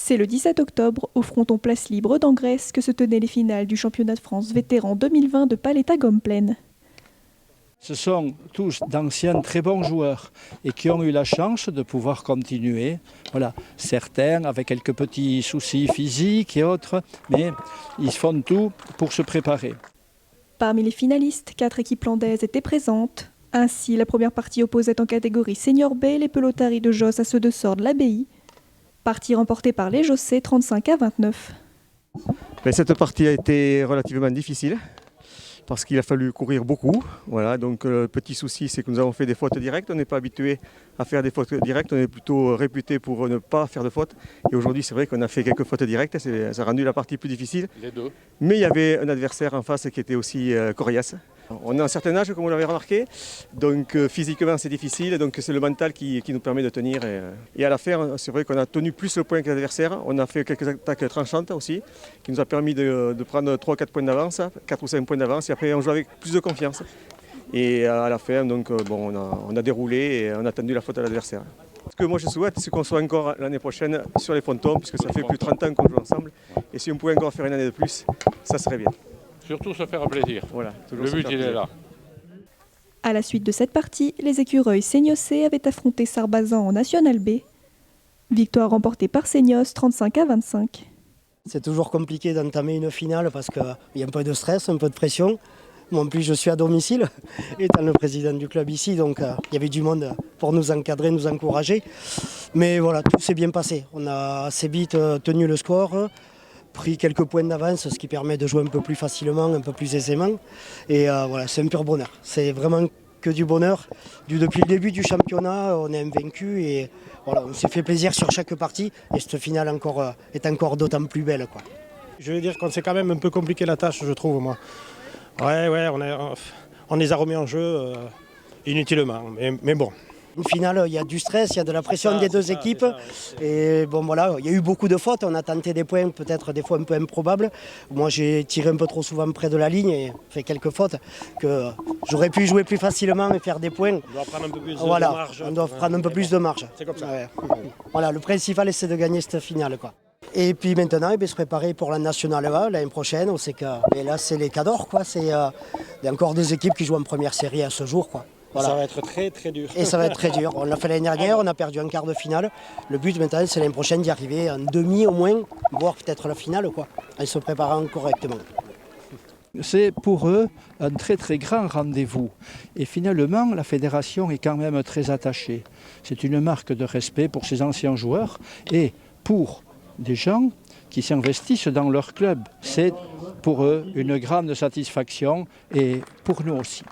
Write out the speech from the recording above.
C'est le 17 octobre, au fronton Place Libre d'Angresse, que se tenaient les finales du championnat de France vétéran 2020 de Paletta-Gomme-Plaine. Ce sont tous d'anciens très bons joueurs et qui ont eu la chance de pouvoir continuer. Voilà, certains avec quelques petits soucis physiques et autres, mais ils font tout pour se préparer. Parmi les finalistes, 4 équipes landaises étaient présentes. Ainsi, la première partie opposait en catégorie Senior B les pelotaris de Josse à ceux de Sordes l'Abbaye. Partie remportée par les Jossais 35-29. Cette partie a été relativement difficile parce qu'il a fallu courir beaucoup. Voilà, donc le petit souci, c'est que nous avons fait des fautes directes. On n'est pas habitué à faire des fautes directes, on est plutôt réputé pour ne pas faire de fautes. Et aujourd'hui, c'est vrai qu'on a fait quelques fautes directes, ça a rendu la partie plus difficile. Les deux. Mais il y avait un adversaire en face qui était aussi coriace. On a un certain âge, comme vous l'avez remarqué, donc physiquement c'est difficile, donc c'est le mental qui nous permet de tenir. Et à la fin, c'est vrai qu'on a tenu plus le point que l'adversaire. On a fait quelques attaques tranchantes aussi, qui nous a permis de prendre 3-4 points d'avance, 4 ou 5 points d'avance, et après on joue avec plus de confiance. Et à la fin, donc, on a déroulé et on a tendu la faute à l'adversaire. Ce que moi je souhaite, c'est qu'on soit encore l'année prochaine sur les frontons, puisque ça fait plus de 30 ans qu'on joue ensemble. Et si on pouvait encore faire une année de plus, ça serait bien. Surtout se faire plaisir. Voilà, le but, il est là. À la suite de cette partie, les écureuils Seignossais avaient affronté Sarbazan en National B. Victoire remportée par Seignos 35-25. C'est toujours compliqué d'entamer une finale parce qu'il y a un peu de stress, un peu de pression. Moi, en plus, je suis à domicile, étant le président du club ici, donc il y avait du monde pour nous encadrer, nous encourager. Mais voilà, tout s'est bien passé. On a assez vite tenu le score, pris quelques points d'avance, ce qui permet de jouer un peu plus facilement, un peu plus aisément. Et voilà, c'est un pur bonheur. C'est vraiment que du bonheur. Depuis le début du championnat, on est invaincu et voilà, on s'est fait plaisir sur chaque partie. Et cette finale est encore d'autant plus belle, quoi. Je veux dire qu'on s'est quand même un peu compliqué la tâche, je trouve, moi. Ouais, on les a remis en jeu inutilement, mais bon. Une finale, il y a du stress, il y a de la pression des deux équipes. Et bon voilà, il y a eu beaucoup de fautes, on a tenté des points peut-être des fois un peu improbables. Moi j'ai tiré un peu trop souvent près de la ligne et fait quelques fautes que j'aurais pu jouer plus facilement et faire des points. On doit prendre un peu plus de marge. On doit prendre un peu plus de marge. C'est comme ça. Ouais. Voilà, le principal c'est de gagner cette finale, quoi. Et puis maintenant, se préparer pour la Nationale A l'année prochaine. On sait que et là c'est les Cadors, quoi. Il y a encore deux équipes qui jouent en première série à ce jour, quoi. Voilà. Ça va être très très dur. Et ça va être très dur. On l'a fait l'année dernière, on a perdu un quart de finale. Le but maintenant, c'est l'année prochaine d'y arriver en demi au moins, voire peut-être la finale, quoi, en se préparant correctement. C'est pour eux un très très grand rendez-vous. Et finalement, la fédération est quand même très attachée. C'est une marque de respect pour ces anciens joueurs et pour des gens qui s'investissent dans leur club. C'est pour eux une grande satisfaction et pour nous aussi.